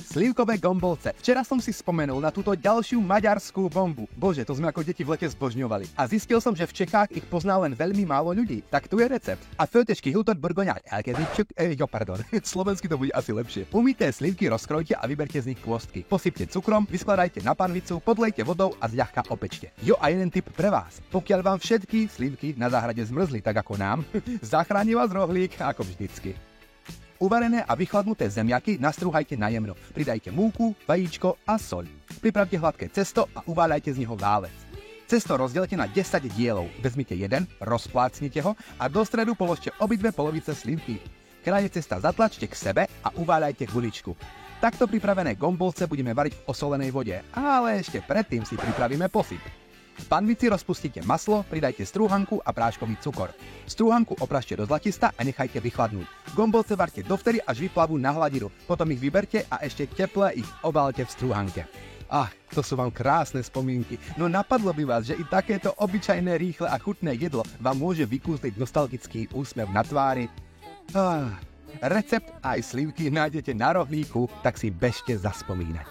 Slivkové gombolce. Včera som si spomenul na túto ďalšiu maďarskú bombu. Bože, to sme ako deti v lete zbožňovali. A zistil som, že v Čechách ich pozná len veľmi málo ľudí. Tak tu je recept. A föltečky Hilton Burgoňa. Slovensky to bude asi lepšie. Umyté slivky rozkrojte a vyberte z nich kôstky. Posypte cukrom, vyskladajte na panvicu, podlejte vodou a zľahka opečte. Jo, a jeden tip pre vás. Pokiaľ vám všetky slivky na záhrade zmrzli tak ako nám, zachráni vás rohlík ako vždycky. Uvarené a vychladnuté zemiaky nastrúhajte na jemno. Pridajte múku, vajíčko a soľ. Pripravte hladké cesto a uváľajte z neho válec. Cesto rozdielte na 10 dielov. Vezmite jeden, rozplácnite ho a do stredu položte obidve polovice slivky. Kraje cesta zatlačte k sebe a uváľajte guličku. Takto pripravené gombolce budeme variť v osolenej vode, ale ešte predtým si pripravíme posyp. V panvici rozpustite maslo, pridajte strúhanku a práškový cukor. Strúhanku opražte do zlatista a nechajte vychladnúť. Gombolce varte dovtedy, až vyplavú na hladinu. Potom ich vyberte a ešte teple ich obálte v strúhanke. To sú vám krásne spomienky. No napadlo by vás, že i takéto obyčajné, rýchle a chutné jedlo vám môže vykúsliť nostalgický úsmev na tvári. Recept aj slivky nájdete na rohlíku, tak si bežte zaspomínať.